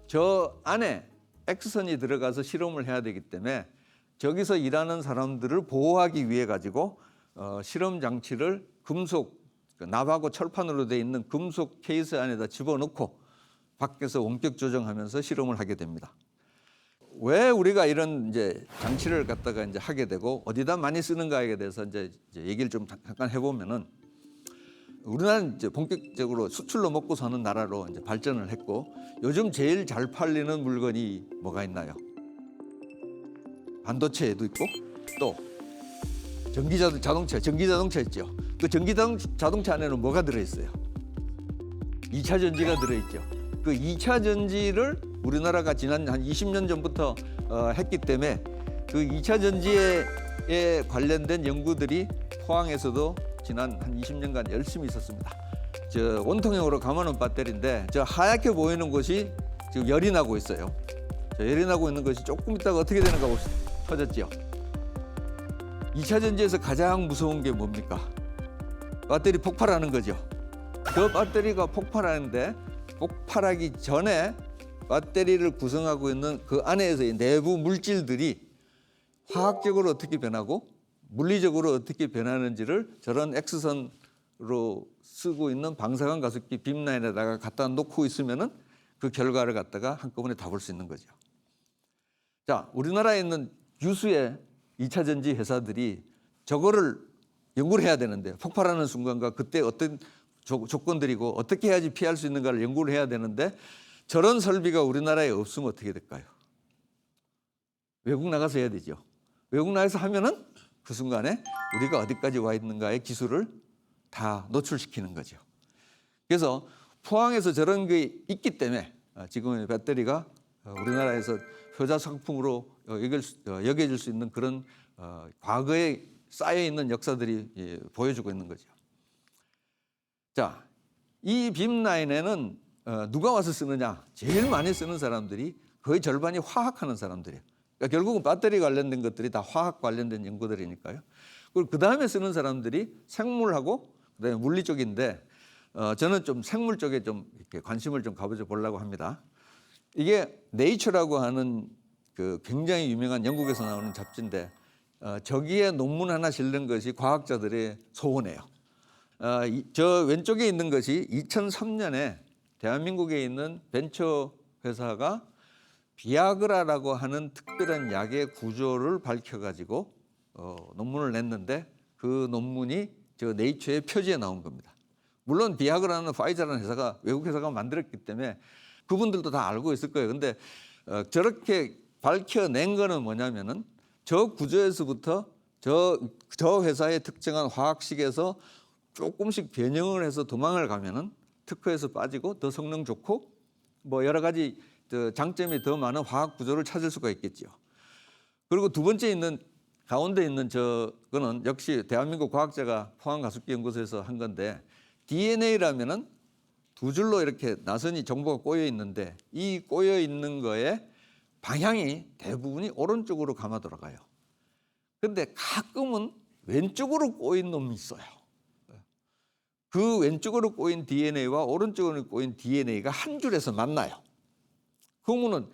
저 안에 X선이 들어가서 실험을 해야 되기 때문에 저기서 일하는 사람들을 보호하기 위해 가지고 실험 장치를 금속 납하고 철판으로 돼 있는 금속 케이스 안에다 집어넣고 밖에서 원격 조정하면서 실험을 하게 됩니다. 왜 우리가 이런 이제 장치를 갖다가 이제 하게 되고 어디다 많이 쓰는가에 대해서 이제 얘기를 좀 잠깐 해보면은, 우리나라는 이제 본격적으로 수출로 먹고 사는 나라로 이제 발전을 했고, 요즘 제일 잘 팔리는 물건이 뭐가 있나요? 반도체도 있고 또 전기자동차 있죠. 그 전기자동차 안에는 뭐가 들어있어요? 2차 전지가 들어있죠. 그 2차 전지를 우리나라가 지난 한 20년 전부터 했기 때문에 그 2차 전지에 관련된 연구들이 포항에서도 지난 한 20년간 열심히 있었습니다. 저 원통형으로 감아놓은 배터리인데 저 하얗게 보이는 것이 지금 열이 나고 있어요. 저 열이 나고 있는 것이 조금 있다가 어떻게 되는가 보시죠. 터졌죠. 2차 전지에서 가장 무서운 게 뭡니까? 배터리 폭발하는 거죠. 그 배터리가 폭발하는데 폭발하기 전에 배터리를 구성하고 있는 그 안에서의 내부 물질들이 화학적으로 어떻게 변하고 물리적으로 어떻게 변하는지를 저런 X선으로 쓰고 있는 방사능 가속기 빔라인에다가 갖다 놓고 있으면은 그 결과를 갖다가 한꺼번에 다 볼 수 있는 거죠. 자, 우리나라에 있는 유수의 2차 전지 회사들이 저거를 연구를 해야 되는데, 폭발하는 순간과 그때 어떤 조건들이고 어떻게 해야지 피할 수 있는가를 연구를 해야 되는데, 저런 설비가 우리나라에 없으면 어떻게 될까요? 외국 나가서 해야 되죠. 외국 나가서 하면은 그 순간에 우리가 어디까지 와 있는가의 기술을 다 노출시키는 거죠. 그래서 포항에서 저런 게 있기 때문에 지금의 배터리가 우리나라에서 효자 상품으로 여겨질 수 있는 그런 과거에 쌓여 있는 역사들이 보여주고 있는 거죠. 자, 이 빔라인에는 누가 와서 쓰느냐? 제일 많이 쓰는 사람들이 거의 절반이 화학하는 사람들이에요. 그러니까 결국은 배터리 관련된 것들이 다 화학 관련된 연구들이니까요. 그리고 그 다음에 쓰는 사람들이 생물하고 그다음에 물리 쪽인데, 저는 좀 생물 쪽에 좀 이렇게 관심을 좀 가져 보려고 합니다. 이게 네이처라고 하는 그 굉장히 유명한 영국에서 나오는 잡지인데, 저기에 논문 하나 실는 것이 과학자들의 소원이에요. 저 왼쪽에 있는 것이 2003년에 대한민국에 있는 벤처 회사가 비아그라라고 하는 특별한 약의 구조를 밝혀가지고 논문을 냈는데, 그 논문이 저 네이처의 표지에 나온 겁니다. 물론 비아그라는 파이자라는 회사가 외국 회사가 만들었기 때문에 그분들도 다 알고 있을 거예요. 근데 저렇게 밝혀낸 거는 뭐냐면은 저 구조에서부터 저 회사의 특정한 화학식에서 조금씩 변형을 해서 도망을 가면은 특허에서 빠지고 더 성능 좋고 뭐 여러 가지 장점이 더 많은 화학 구조를 찾을 수가 있겠죠. 그리고 두 번째 있는 가운데 있는 저거는 역시 대한민국 과학자가 포항가습기연구소에서 한 건데 DNA라면은 두 줄로 이렇게 나선이 정보가 꼬여 있는데 이 꼬여 있는 거에 방향이 대부분이 오른쪽으로 감아 돌아가요. 근데 가끔은 왼쪽으로 꼬인 놈이 있어요. 그 왼쪽으로 꼬인 DNA와 오른쪽으로 꼬인 DNA가 한 줄에서 만나요. 그러면은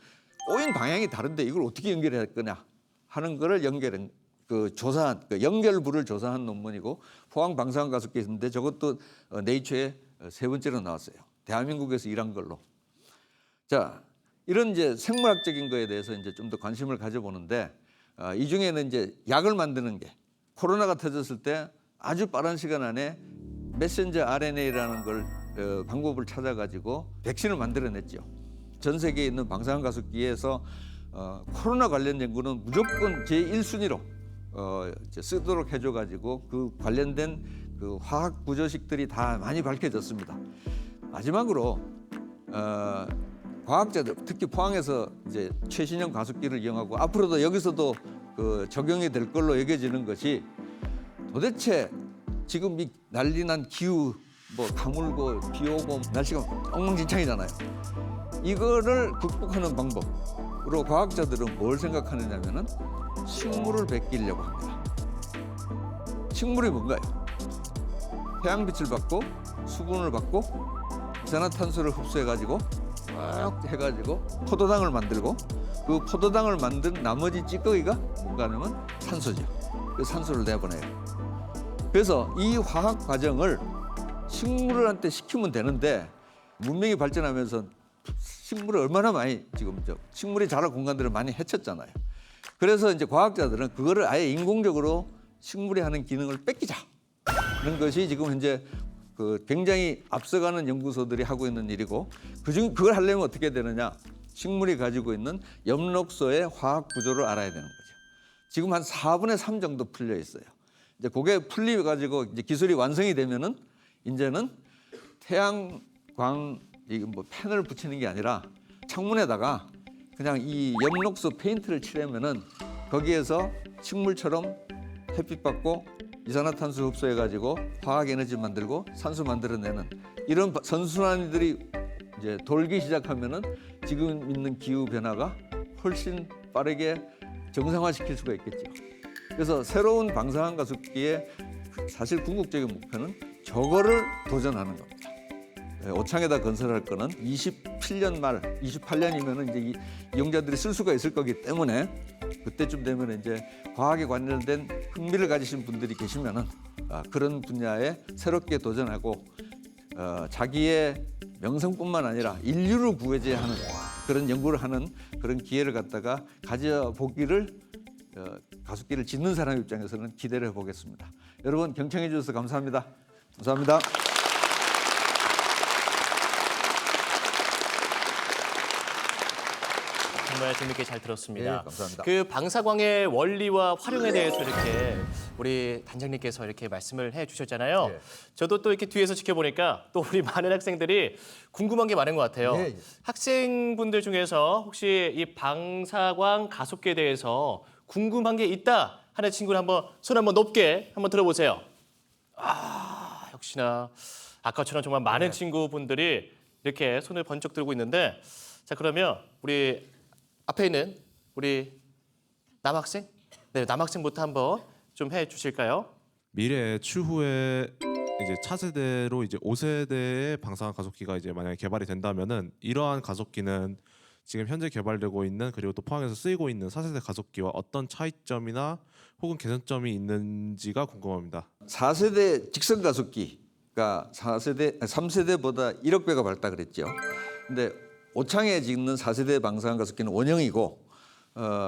꼬인 방향이 다른데 이걸 어떻게 연결할 거냐 하는 거를 연결한 조사한 연결부를 조사한 논문이고 포항 방사능가습기인데 저것도 네이처에 세 번째로 나왔어요. 대한민국에서 일한 걸로. 자, 이런 이제 생물학적인 거에 대해서 이제 좀 더 관심을 가져보는데 이 중에는 이제 약을 만드는 게 코로나가 터졌을 때 아주 빠른 시간 안에 메신저 RNA라는 걸 방법을 찾아가지고 백신을 만들어냈죠. 전 세계에 있는 방사능 가습기에서 코로나 관련 연구는 무조건 제1순위로 쓰도록 해줘가지고 그 관련된 그 화학 구조식들이 다 많이 밝혀졌습니다. 마지막으로 과학자들 특히 포항에서 이제 최신형 가습기를 이용하고 앞으로도 여기서도 그 적용이 될 걸로 여겨지는 것이 도대체 지금 이 난리난 기후 뭐 가물고 비 오고 날씨가 엉망진창이잖아요. 이거를 극복하는 방법으로 과학자들은 뭘 생각하느냐면은 식물을 베끼려고 합니다. 식물이 뭔가요? 태양빛을 받고 수분을 받고 이산화탄소를 흡수해가지고 쭉 해가지고 포도당을 만들고 그 포도당을 만든 나머지 찌꺼기가 뭔가 하면 산소죠. 그 산소를 내보내요. 그래서 이 화학 과정을 식물한테 시키면 되는데 문명이 발전하면서 식물을 얼마나 많이 지금 식물이 자랄 공간들을 많이 해쳤잖아요. 그래서 이제 과학자들은 그거를 아예 인공적으로 식물이 하는 기능을 뺏기자는 것이 지금 현재 그 굉장히 앞서가는 연구소들이 하고 있는 일이고 그걸 하려면 어떻게 되느냐? 식물이 가지고 있는 엽록소의 화학 구조를 알아야 되는 거죠. 지금 한 4분의 3 정도 풀려 있어요. 이제 그게 풀려 가지고 이제 기술이 완성이 되면은 이제는 태양광 이거 뭐 펜을 붙이는 게 아니라 창문에다가 그냥 이 엽록소 페인트를 칠하면은 거기에서 식물처럼 햇빛 받고 이산화탄소 흡수해가지고 화학 에너지 만들고 산소 만들어내는 이런 선순환들이 이제 돌기 시작하면은 지금 있는 기후 변화가 훨씬 빠르게 정상화시킬 수가 있겠죠. 그래서 새로운 방사능 가습기의 사실 궁극적인 목표는 저거를 도전하는 겁니다. 오창에다 건설할 거는 27년 말, 28년이면은 이제 이용자들이 쓸 수가 있을 거기 때문에 그때쯤 되면 이제 과학에 관련된 흥미를 가지신 분들이 계시면은 그런 분야에 새롭게 도전하고 자기의 명성뿐만 아니라 인류를 구해줘야 하는 그런 연구를 하는 그런 기회를 갖다가 가져보기를 가습기를 짓는 사람 입장에서는 기대를 해보겠습니다. 여러분 경청해 주셔서 감사합니다. 감사합니다. 정말 재밌게 잘 들었습니다. 네, 감사합니다. 그 방사광의 원리와 활용에 대해서 이렇게 우리 단장님께서 이렇게 말씀을 해주셨잖아요. 네. 저도 또 이렇게 뒤에서 지켜보니까 또 우리 많은 학생들이 궁금한 게 많은 것 같아요. 네. 학생분들 중에서 혹시 이 방사광 가속기에 대해서 궁금한 게 있다 하는 친구를 한번 손 한번 높게 한번 들어보세요. 아, 역시나 아까처럼 정말 많은 친구분들이 이렇게 손을 번쩍 들고 있는데 자 그러면 우리 앞에 있는 우리 남학생? 네, 남학생부터 한번 좀 해주실까요? 미래 추후에 이제 차세대로 이제 5세대의 방사능 가속기가 이제 만약에 개발이 된다면은 이러한 가속기는 지금 현재 개발되고 있는 그리고 또 포항에서 쓰이고 있는 4세대 가속기와 어떤 차이점이나 혹은 개선점이 있는지가 궁금합니다. 4세대 직선 가속기가 3세대보다 1억 배가 밝다 그랬죠. 근데 오창에 짓는 4세대 방사능 가습기는 원형이고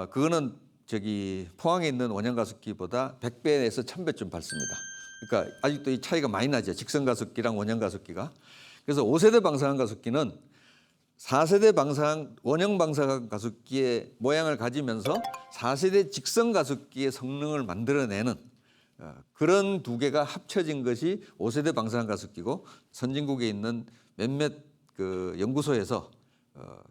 그거는 저기 포항에 있는 원형 가습기보다 100배에서 1000배쯤 밝습니다. 그러니까 아직도 이 차이가 많이 나죠. 직선 가속기랑 원형 가속기가. 그래서 5세대 방사선 가속기는 4세대 원형 방사선 가속기의 모양을 가지면서 4세대 직선 가속기의 성능을 만들어내는 그런 두 개가 합쳐진 것이 5세대 방사선 가속기고, 선진국에 있는 몇몇 그 연구소에서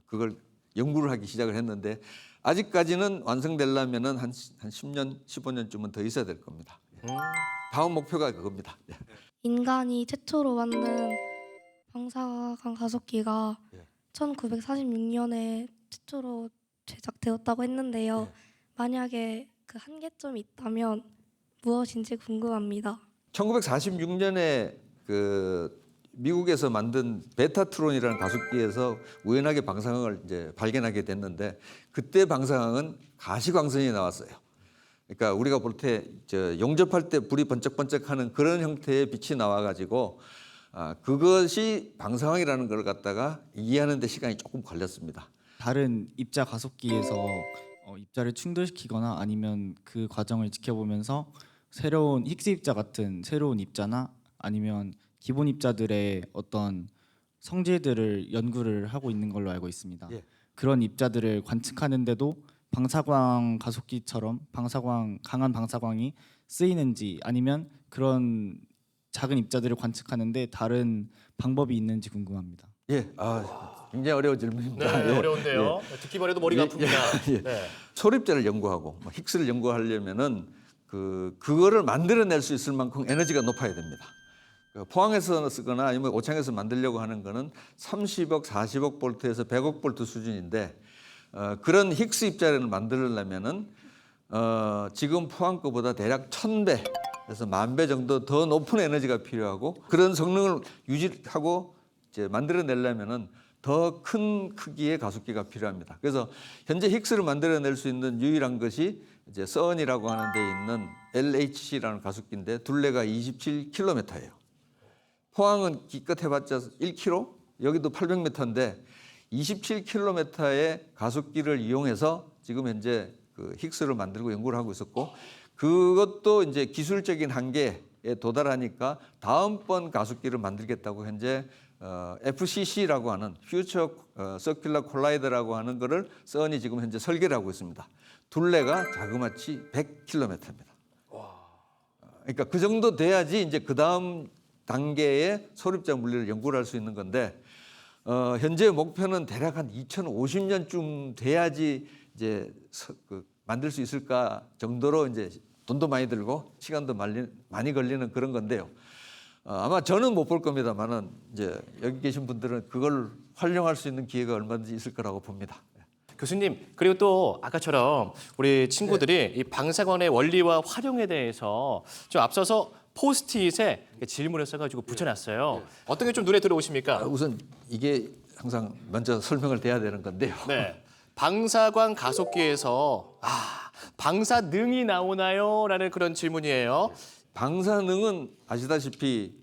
그걸 연구를 하기 시작을 했는데, 아직까지는 완성되려면은 한 10년, 15년쯤은 더 있어야 될 겁니다. 다음 목표가 그겁니다. 인간이 최초로 만든 방사선 가속기가 1946년에 최초로 제작되었다고 했는데요. 만약에 그 한계점이 있다면 무엇인지 궁금합니다. 1946년에 그 미국에서 만든 베타트론이라는 가속기에서 우연하게 방사능을 이제 발견하게 됐는데, 그때 방사능은 가시광선이 나왔어요. 그러니까 우리가 볼 때 용접할 때 불이 번쩍번쩍하는 그런 형태의 빛이 나와가지고 그것이 방사능이라는 걸 갖다가 이해하는 데 시간이 조금 걸렸습니다. 다른 입자 가속기에서 입자를 충돌시키거나 아니면 그 과정을 지켜보면서 새로운 힉스 입자 같은 새로운 입자나 아니면 기본 입자들의 어떤 성질들을 연구를 하고 있는 걸로 알고 있습니다. 예. 그런 입자들을 관측하는데도 방사광 가속기처럼 강한 방사광이 쓰이는지, 아니면 그런 작은 입자들을 관측하는데 다른 방법이 있는지 궁금합니다. 예, 굉장히 어려운 질문입니다. 네, 예. 어려운데요. 듣기만 해도 머리가 아픕니다. 예. 네. 초립자를 연구하고 힉스를 연구하려면은 그거를 만들어낼 수 있을 만큼 에너지가 높아야 됩니다. 포항에서 쓰거나 아니면 오창에서 만들려고 하는 거는 30억, 40억 볼트에서 100억 볼트 수준인데, 그런 힉스 입자를 만들려면은 지금 포항 거보다 대략 1000배, 그래서 10,000배 정도 더 높은 에너지가 필요하고, 그런 성능을 유지하고 이제 만들어내려면은 더 큰 크기의 가속기가 필요합니다. 그래서 현재 힉스를 만들어낼 수 있는 유일한 것이 이제 서언이라고 하는 데 있는 LHC라는 가속기인데, 둘레가 27km예요. 포항은 기껏 해봤자 1km, 여기도 800m인데 27km의 가속기를 이용해서 지금 현재 그 힉스를 만들고 연구를 하고 있었고, 그것도 이제 기술적인 한계에 도달하니까 다음번 가속기를 만들겠다고 현재 FCC라고 하는 Future Circular Collider라고 하는 거를 써니 지금 현재 설계를 하고 있습니다. 둘레가 자그마치 100km입니다. 그러니까 그 정도 돼야지 이제 그 다음 단계의 소립자 물리를 연구를 할 수 있는 건데, 현재 목표는 대략 한 2050년쯤 돼야지 이제 만들 수 있을까 정도로 이제 돈도 많이 들고 시간도 많이 걸리는 그런 건데요. 아마 저는 못 볼 겁니다만은 이제 여기 계신 분들은 그걸 활용할 수 있는 기회가 얼마든지 있을 거라고 봅니다. 교수님, 그리고 또 아까처럼 우리 친구들이 이 방사광의 원리와 활용에 대해서 좀 앞서서 포스트잇에 질문을 써가지고 붙여놨어요. 어떤 게 좀 눈에 들어오십니까? 우선 이게 항상 먼저 설명을 돼야 되는 건데요. 네, 방사광 가속기에서 방사능이 나오나요? 라는 그런 질문이에요. 방사능은 아시다시피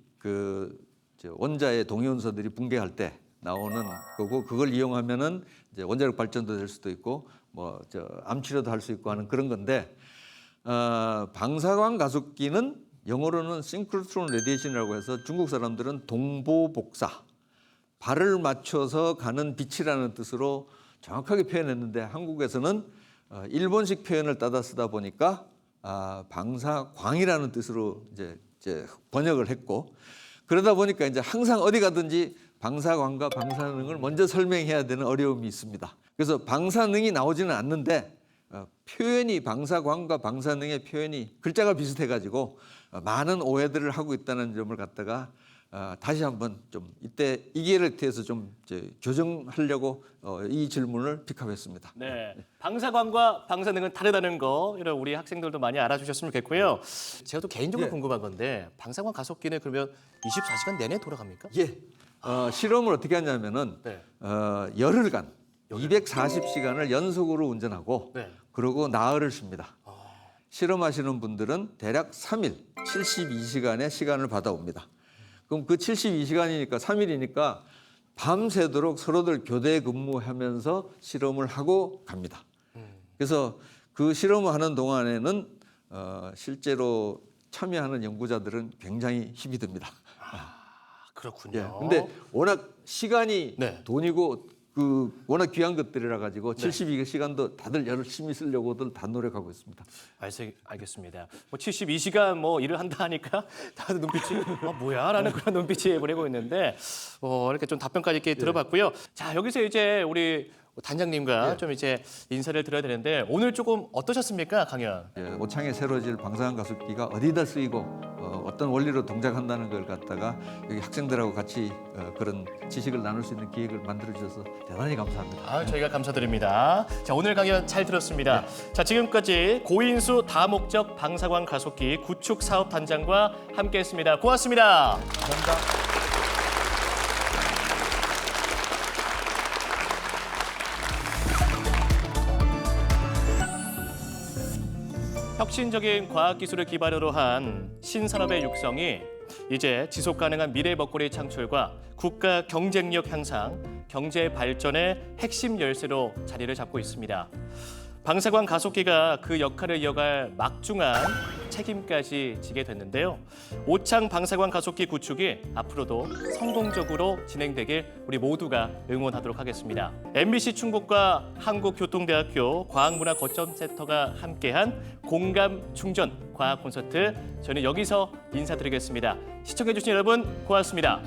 원자의 동위원소들이 붕괴할 때 나오는 거고, 그걸 이용하면은 이제 원자력 발전도 될 수도 있고 암 치료도 할 수 있고 하는 그런 건데, 방사광 가속기는 영어로는 싱크로트론 레디에이션이라고 해서 중국 사람들은 동보복사, 발을 맞춰서 가는 빛이라는 뜻으로 정확하게 표현했는데, 한국에서는 일본식 표현을 따다 쓰다 보니까 방사광이라는 뜻으로 이제 번역을 했고, 그러다 보니까 이제 항상 어디 가든지 방사광과 방사능을 먼저 설명해야 되는 어려움이 있습니다. 그래서 방사능이 나오지는 않는데 표현이 방사광과 방사능의 표현이 글자가 비슷해가지고 많은 오해들을 하고 있다는 점을 갖다가 다시 한번 좀 이때 이 기회를 통해서 좀 교정하려고 이 질문을 픽업했습니다. 네, 방사광과 방사능은 다르다는 거, 이런 우리 학생들도 많이 알아주셨으면 좋겠고요. 제가 또 개인적으로 궁금한 건데, 방사광 가속기는 그러면 24시간 내내 돌아갑니까? 예, 실험을 어떻게 하냐면은 네. 열흘간 240시간을 연속으로 운전하고 네. 그러고 나흘을 쉽니다. 실험하시는 분들은 대략 3일, 72시간의 시간을 받아옵니다. 그럼 그 72시간이니까 3일이니까 밤새도록 서로들 교대 근무하면서 실험을 하고 갑니다. 그래서 그 실험을 하는 동안에는 실제로 참여하는 연구자들은 굉장히 힘이 듭니다. 그렇군요. 예. 근데 워낙 시간이 네. 돈이고 워낙 귀한 것들이라 가지고 72시간도 다들 열심히 쓰려고들 다 노력하고 있습니다. 알겠습니다. 72시간 일을 한다 하니까 다들 눈빛이 뭐야라는 그런 눈빛이 보내고 있는데 이렇게 좀 답변까지 이렇게 들어봤고요. 자, 여기서 이제 우리 단장님과 좀 이제 인사를 드려야 되는데 오늘 조금 어떠셨습니까, 강연? 예, 오창에 새로질 방사능 가속기가 어디다 쓰이고 어떤 원리로 동작한다는 걸 갖다가 여기 학생들하고 같이 그런 지식을 나눌 수 있는 기획을 만들어 주셔서 대단히 감사합니다. 저희가 감사드립니다. 자, 오늘 강연 잘 들었습니다. 자, 지금까지 고인수 다목적 방사광 가속기 구축 사업 단장과 함께했습니다. 고맙습니다. 감사합니다. 혁신적인 과학기술을 기반으로 한 신산업의 육성이 이제 지속가능한 미래 먹거리 창출과 국가 경쟁력 향상, 경제 발전의 핵심 열쇠로 자리를 잡고 있습니다. 방사광 가속기가 그 역할을 이어갈 막중한 책임까지 지게 됐는데요. 오창 방사광 가속기 구축이 앞으로도 성공적으로 진행되길 우리 모두가 응원하도록 하겠습니다. MBC 충북과 한국교통대학교 과학문화거점센터가 함께한 공감 충전 과학 콘서트, 저는 여기서 인사드리겠습니다. 시청해주신 여러분 고맙습니다.